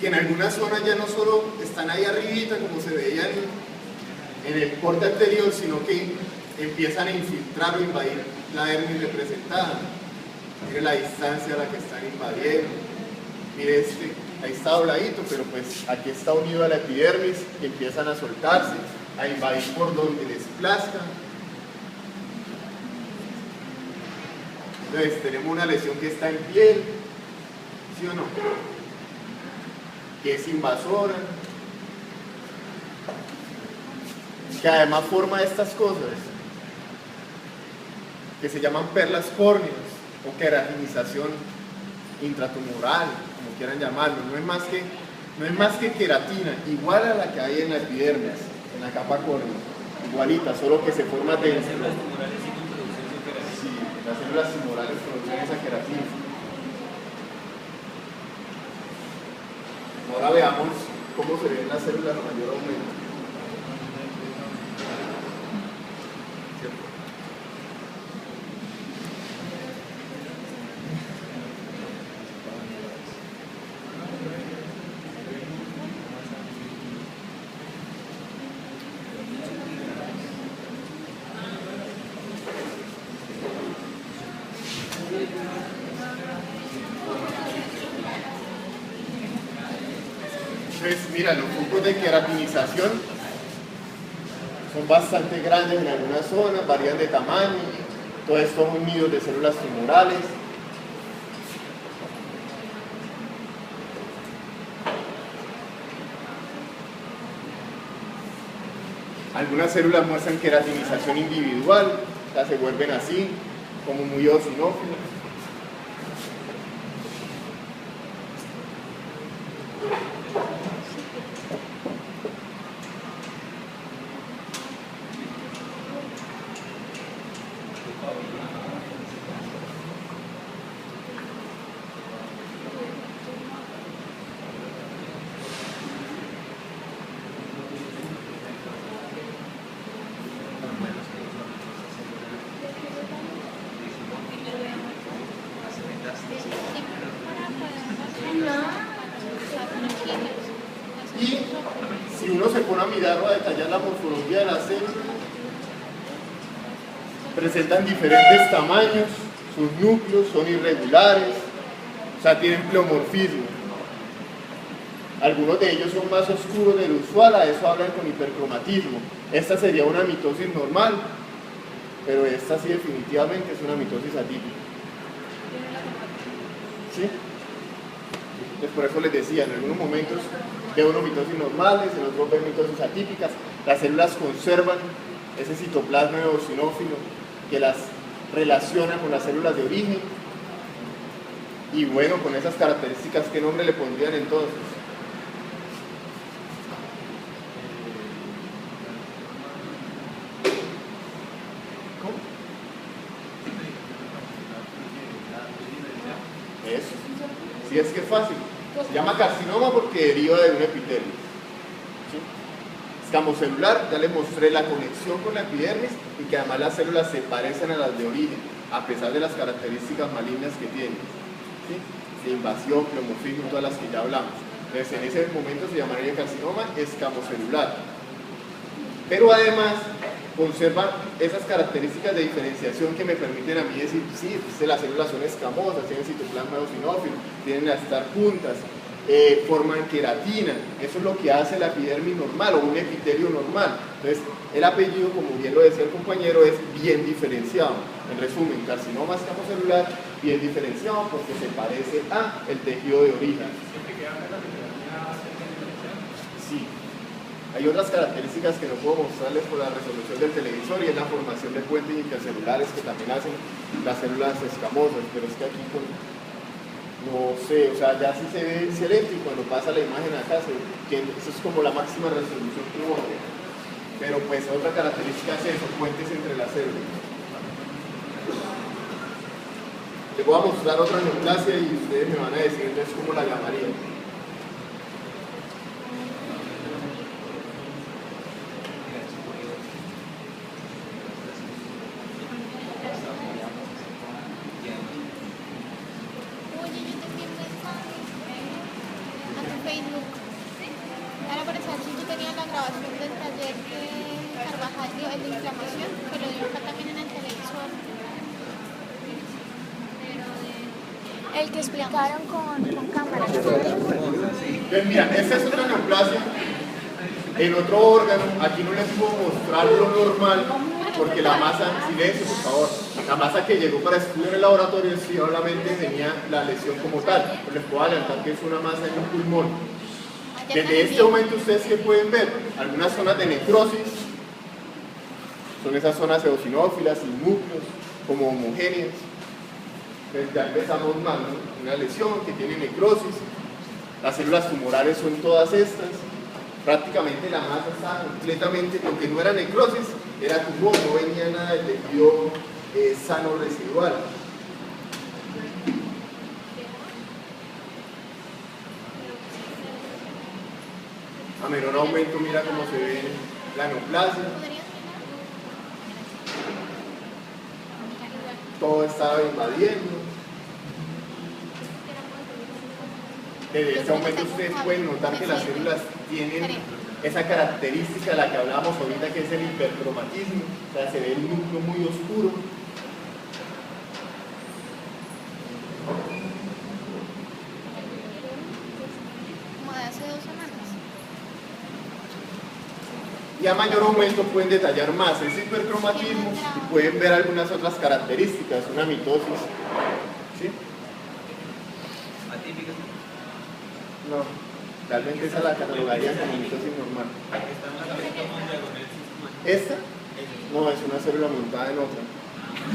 que en algunas zonas ya no solo están ahí arribita como se veía en el corte anterior, sino que empiezan a infiltrar o invadir la dermis representada. Mire la distancia a la que están invadiendo. Mire ahí está dobladito, pero pues aquí está unido a la epidermis, que empiezan a soltarse, a invadir por donde les plazca. Entonces tenemos una lesión que está en piel, ¿sí o no? Que es invasora, que además forma estas cosas, que se llaman perlas córneas o queratinización intratumoral, como quieran llamarlo. No es más que queratina, igual a la que hay en la epidermis, en la capa córnea, igualita, solo que se forma dentro. Sí, las células tumorales producen esa queratina. Ahora veamos cómo se ven las células a mayor aumento. Entonces, mira, los focos de queratinización son bastante grandes en algunas zonas, varían de tamaño, todos estos son nidos de células tumorales. Algunas células muestran queratinización individual, o sea, se vuelven así, como muy eosinófilos. Y si uno se pone a mirar o a detallar la morfología de las células, presentan diferentes tamaños, sus núcleos son irregulares, o sea, tienen pleomorfismo. Algunos de ellos son más oscuros del usual, a eso hablan con hipercromatismo. Esta sería una mitosis normal, pero esta sí definitivamente es una mitosis atípica. ¿Sí? Pues por eso les decía, en algunos momentos ve uno mitosis normales, en otros ve mitosis atípicas. Las células conservan ese citoplasma eosinófilo que las relaciona con las células de origen. Y bueno, con esas características, ¿qué nombre le pondrían entonces? ¿Cómo? Eso. Sí, es que es fácil. Se llama carcinoma porque deriva de un epitelio. ¿Sí? Escamocelular, ya les mostré la conexión con la epidermis y que además las células se parecen a las de origen, a pesar de las características malignas que tienen. ¿Sí? De invasión, pleomorfismo, todas las que ya hablamos. Entonces, en ese momento se llamaría carcinoma escamocelular. Pero además conserva esas características de diferenciación que me permiten a mí decir, sí, las células son escamosas, tienen citoplasma eosinófilo, tienen a estar juntas, forman queratina. Eso es lo que hace la epidermis normal o un epitelio normal. Entonces, el apellido, como bien lo decía el compañero, es bien diferenciado. En resumen, carcinoma escamocelular, bien diferenciado porque se parece a el tejido de origen. Sí. Hay otras características que no puedo mostrarles por la resolución del televisor y es la formación de puentes intercelulares que también hacen las células escamosas, pero es que aquí no sé, o sea, ya sí se ve excelente y cuando pasa la imagen acá eso es como la máxima resolución que hubo. Pero pues otra característica es eso, puentes entre las células. Les voy a mostrar otra neoplasia y ustedes me van a decir entonces cómo la llamarían. Facebook. el de inflamación, pero dio acá también en el televisor. El que explicaron con cámara. Pues mira, esta es una neoplasia en otro órgano. Aquí no les puedo mostrar lo normal porque la masa, silencio por favor, la masa que llegó para estudio en el laboratorio sí solamente tenía la lesión como tal, pero les puedo adelantar que es una masa en un pulmón. Desde este momento ustedes que pueden ver algunas zonas de necrosis, son esas zonas eosinófilas y núcleos como homogéneas. Entonces ya empezamos mal, ¿no? Una lesión que tiene necrosis, las células tumorales son todas estas, prácticamente la masa está completamente, lo que no era necrosis, era tumor, no venía nada de tejido sano residual. A menor aumento, mira cómo se ve la neoplasia. Todo estaba invadiendo. Desde este momento ustedes pueden notar que las células tienen esa característica de la que hablábamos ahorita, que es el hipercromatismo. O sea, se ve el núcleo muy oscuro. Como de hace 2 semanas. Y a mayor aumento pueden detallar más ese hipercromatismo y pueden ver algunas otras características, una mitosis. ¿Sí? ¿Atípica? No, realmente esa la catalogaría como mitosis normal. ¿Esta? No, es una célula montada en otra.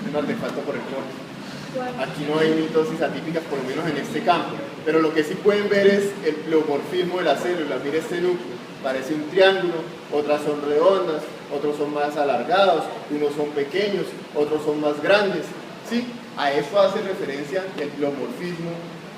Es un artefacto por el norte. Aquí no hay mitosis atípicas, por lo menos en este campo. Pero lo que sí pueden ver es el pleomorfismo de las células. Mire este núcleo, parece un triángulo, otras son redondas, otros son más alargados, unos son pequeños, otros son más grandes. ¿Sí? A eso hace referencia el pleomorfismo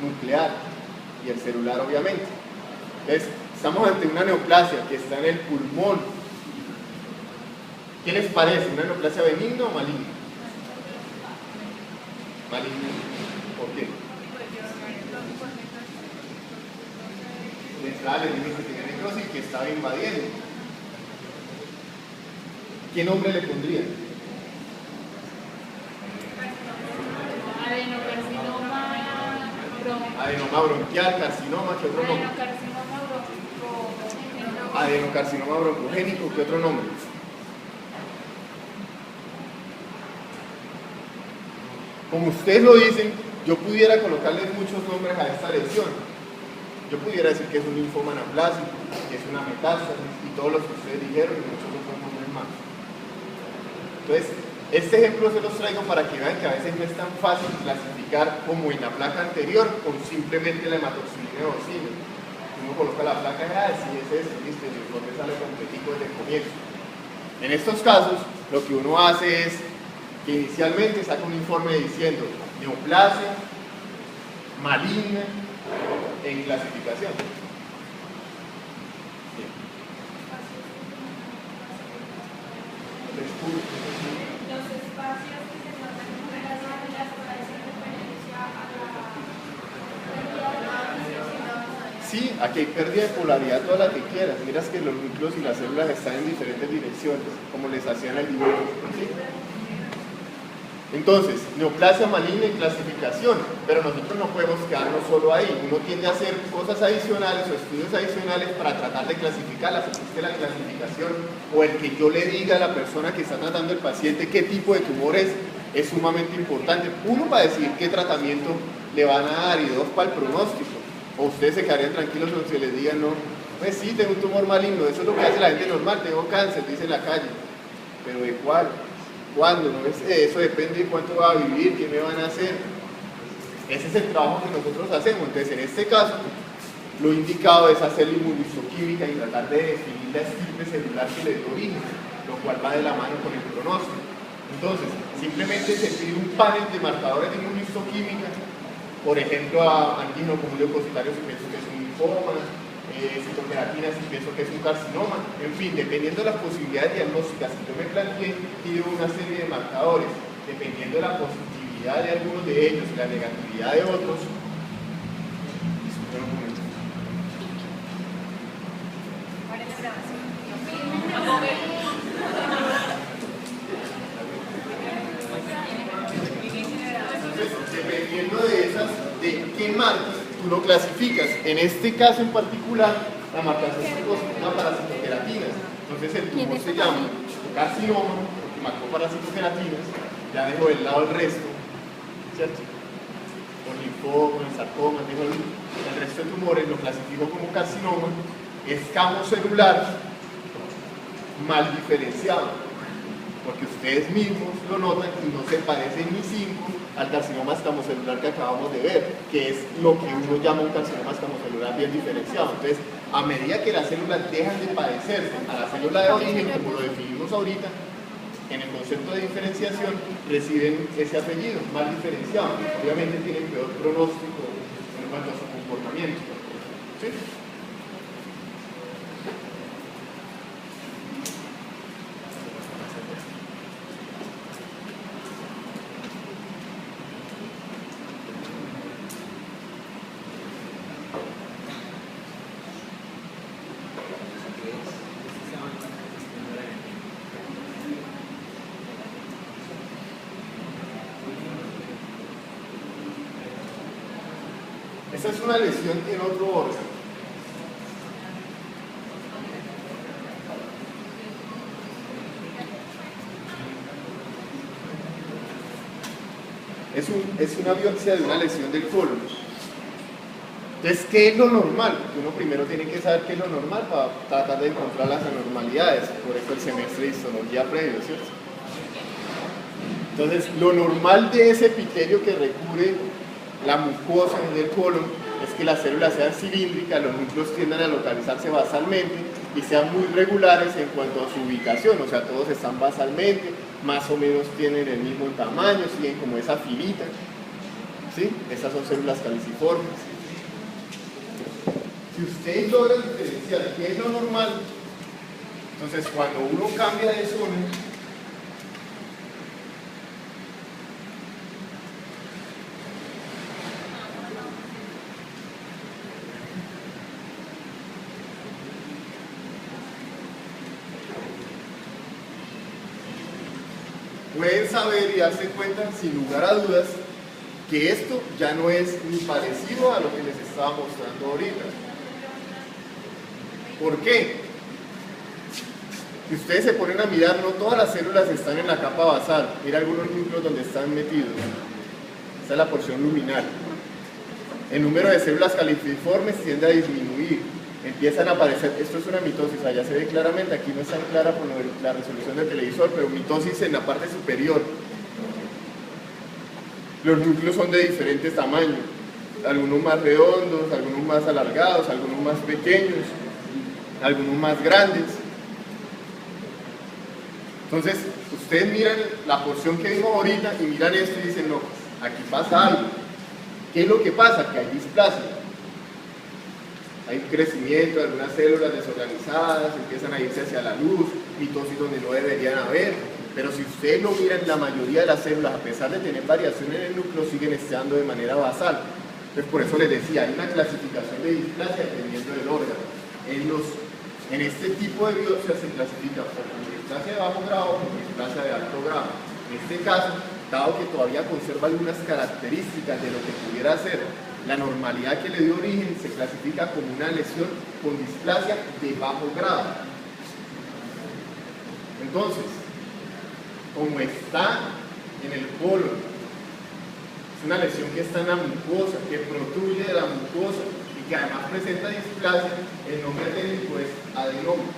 nuclear y el celular, obviamente. Entonces, estamos ante una neoplasia que está en el pulmón. ¿Qué les parece? ¿Una neoplasia benigna o maligna? Maligna. ¿Por qué? De entrada le dije que tenía necrosis y que estaba invadiendo. ¿Qué nombre le pondrían? Adenoma bronquial, carcinoma, ¿qué otro nombre? Adenocarcinoma broncogénico, ¿qué otro nombre? Como ustedes lo dicen, yo pudiera colocarles muchos nombres a esta lesión. Yo pudiera decir que es un linfoma anaplásico, que es una metástasis y todos los que ustedes dijeron y muchos otros nombres más. Entonces, este ejemplo se los traigo para que vean que a veces no es tan fácil clasificar como en la placa anterior con simplemente la hematoxilina eosina. Uno coloca la placa y sí es eso, listo, y el informe sale completico desde el comienzo. En estos casos, lo que uno hace es que inicialmente saca un informe diciendo neoplasia maligna en clasificación. Los espacios que se encuentran entre las células parecen referencia a la. Sí, aquí hay pérdida de polaridad toda la que quieras. Miras que los núcleos y las células están en diferentes direcciones, como les hacían el dibujo. ¿Sí? Entonces, neoplasia maligna en clasificación, pero nosotros no podemos quedarnos solo ahí. Uno tiende a hacer cosas adicionales o estudios adicionales para tratar de clasificarlas. Existe la clasificación o el que yo le diga a la persona que está tratando el paciente qué tipo de tumor es sumamente importante. Uno, para decir qué tratamiento le van a dar, y dos, para el pronóstico. O ustedes se quedarían tranquilos cuando se les diga, no, pues sí, tengo un tumor maligno, eso es lo que hace la gente normal, tengo cáncer, dice en la calle. Pero ¿de cuál? ¿Cuándo? ¿No? Eso depende de cuánto va a vivir, qué me van a hacer. Ese es el trabajo que nosotros hacemos. Entonces, en este caso, lo indicado es hacer la inmunistoquímica y tratar de definir la estirpe celular que le dio origen, lo cual va de la mano con el pronóstico. Entonces, simplemente se pide un panel de marcadores de inmunistoquímica, por ejemplo, a antígeno común leucocitario si pienso que es un linfoma, citoqueratina si pienso que es un carcinoma, en fin, dependiendo de las posibilidades diagnósticas que yo me planteé, pido una serie de marcadores, dependiendo de la positividad de algunos de ellos y la negatividad de otros. Disculpen un momento. dependiendo de qué marca tú lo clasificas. En este caso en particular, la marcación se una parasitoqueratinas. Entonces el tumor se llama carcinoma, porque marcó parasitoqueratinas, ya dejo de lado el resto, ¿cierto? Con linfoma, con sarcoma, dejo el resto de tumores, lo clasifico como carcinoma, escamo celular mal diferenciado, porque ustedes mismos lo notan y no se parece ni 5 al carcinoma escamocelular que acabamos de ver, que es lo que uno llama un carcinoma escamocelular bien diferenciado. Entonces, a medida que las células dejan de parecerse a la célula de origen, como lo definimos ahorita, en el concepto de diferenciación, reciben ese apellido, mal diferenciado. Obviamente tienen peor pronóstico en cuanto a su comportamiento. ¿Sí? Esta es una lesión en otro órgano. Es una biopsia de una lesión del colon. Entonces, ¿qué es lo normal? Porque uno primero tiene que saber qué es lo normal para tratar de encontrar las anormalidades. Por eso el semestre de histología previo, ¿cierto? Entonces, lo normal de ese epitelio que recubre la mucosa del colon es que las células sean cilíndricas, los núcleos tiendan a localizarse basalmente y sean muy regulares en cuanto a su ubicación, o sea, todos están basalmente, más o menos tienen el mismo tamaño, siguen como esa filita, ¿sí? Estas son células caliciformes. Si ustedes logran diferenciar qué es lo normal, entonces cuando uno cambia de zona, pueden saber y darse cuenta, sin lugar a dudas, que esto ya no es ni parecido a lo que les estaba mostrando ahorita. ¿Por qué? Si ustedes se ponen a mirar, no todas las células están en la capa basal. Mira algunos núcleos donde están metidos. Esta es la porción luminal. El número de células caliciformes tiende a disminuir. Empiezan a aparecer, esto es una mitosis, allá se ve claramente, aquí no es tan clara por la resolución del televisor, pero mitosis en la parte superior. Los núcleos son de diferentes tamaños, algunos más redondos, algunos más alargados, algunos más pequeños, algunos más grandes. Entonces, ustedes miran la porción que vimos ahorita y miran esto y dicen, no, aquí pasa algo. ¿Qué es lo que pasa? Que hay displasia. Hay crecimiento de algunas células desorganizadas, empiezan a irse hacia la luz, mitosis donde no deberían haber, pero si ustedes lo miran, la mayoría de las células, a pesar de tener variaciones en el núcleo, siguen estando de manera basal. Entonces, por eso les decía, hay una clasificación de displasia dependiendo del órgano. En este tipo de biopsia se clasifica por displasia de bajo grado o displasia de alto grado. En este caso, dado que todavía conserva algunas características de lo que pudiera ser la normalidad que le dio origen, se clasifica como una lesión con displasia de bajo grado. Entonces, como está en el colon, es una lesión que está en la mucosa, que protruye de la mucosa y que además presenta displasia, el nombre técnico es adenoma.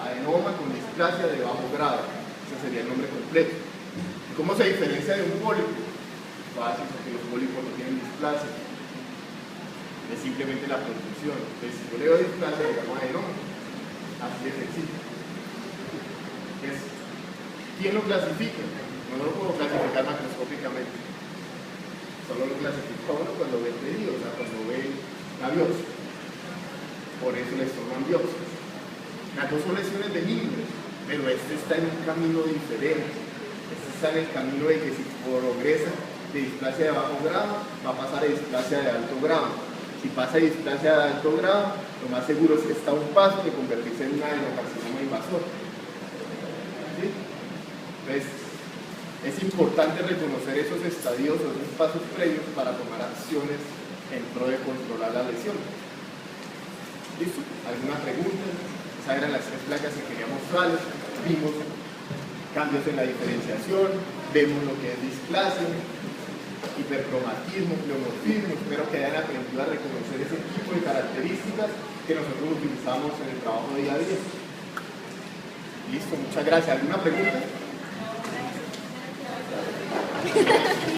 Adenoma con displasia de bajo grado. Ese sería el nombre completo. ¿Cómo se diferencia de un pólipo? Fácil, porque los pólipos no tienen displasia. Es simplemente la protrusión. Entonces, si yo le doy displasia, le llamo adenoma. Así de sencillo. ¿Quién lo clasifica? No lo puedo clasificar macroscópicamente. Solo lo clasifica uno cuando ve el pedido, o sea, cuando ve la biopsia. Por eso les toman biopsias. Las dos son lesiones benignas, pero este está en un camino diferente. Este está en el camino de que si progresa de displasia de bajo grado, va a pasar a displasia de alto grado. Si pasa de displasia de alto grado, lo más seguro es que está a un paso de convertirse en un adenocarcinoma invasor. ¿Sí? Entonces, es importante reconocer esos estadios o esos pasos previos para tomar acciones en pro de controlar la lesión. ¿Listo? ¿Alguna pregunta? Esas eran las 3 placas que quería mostrarles. Vimos cambios en la diferenciación, vemos lo que es displasia, hipercromatismo, pleomorfismo. Espero que hayan aprendido a reconocer ese tipo de características que nosotros utilizamos en el trabajo día a día. Listo, muchas gracias. ¿Alguna pregunta?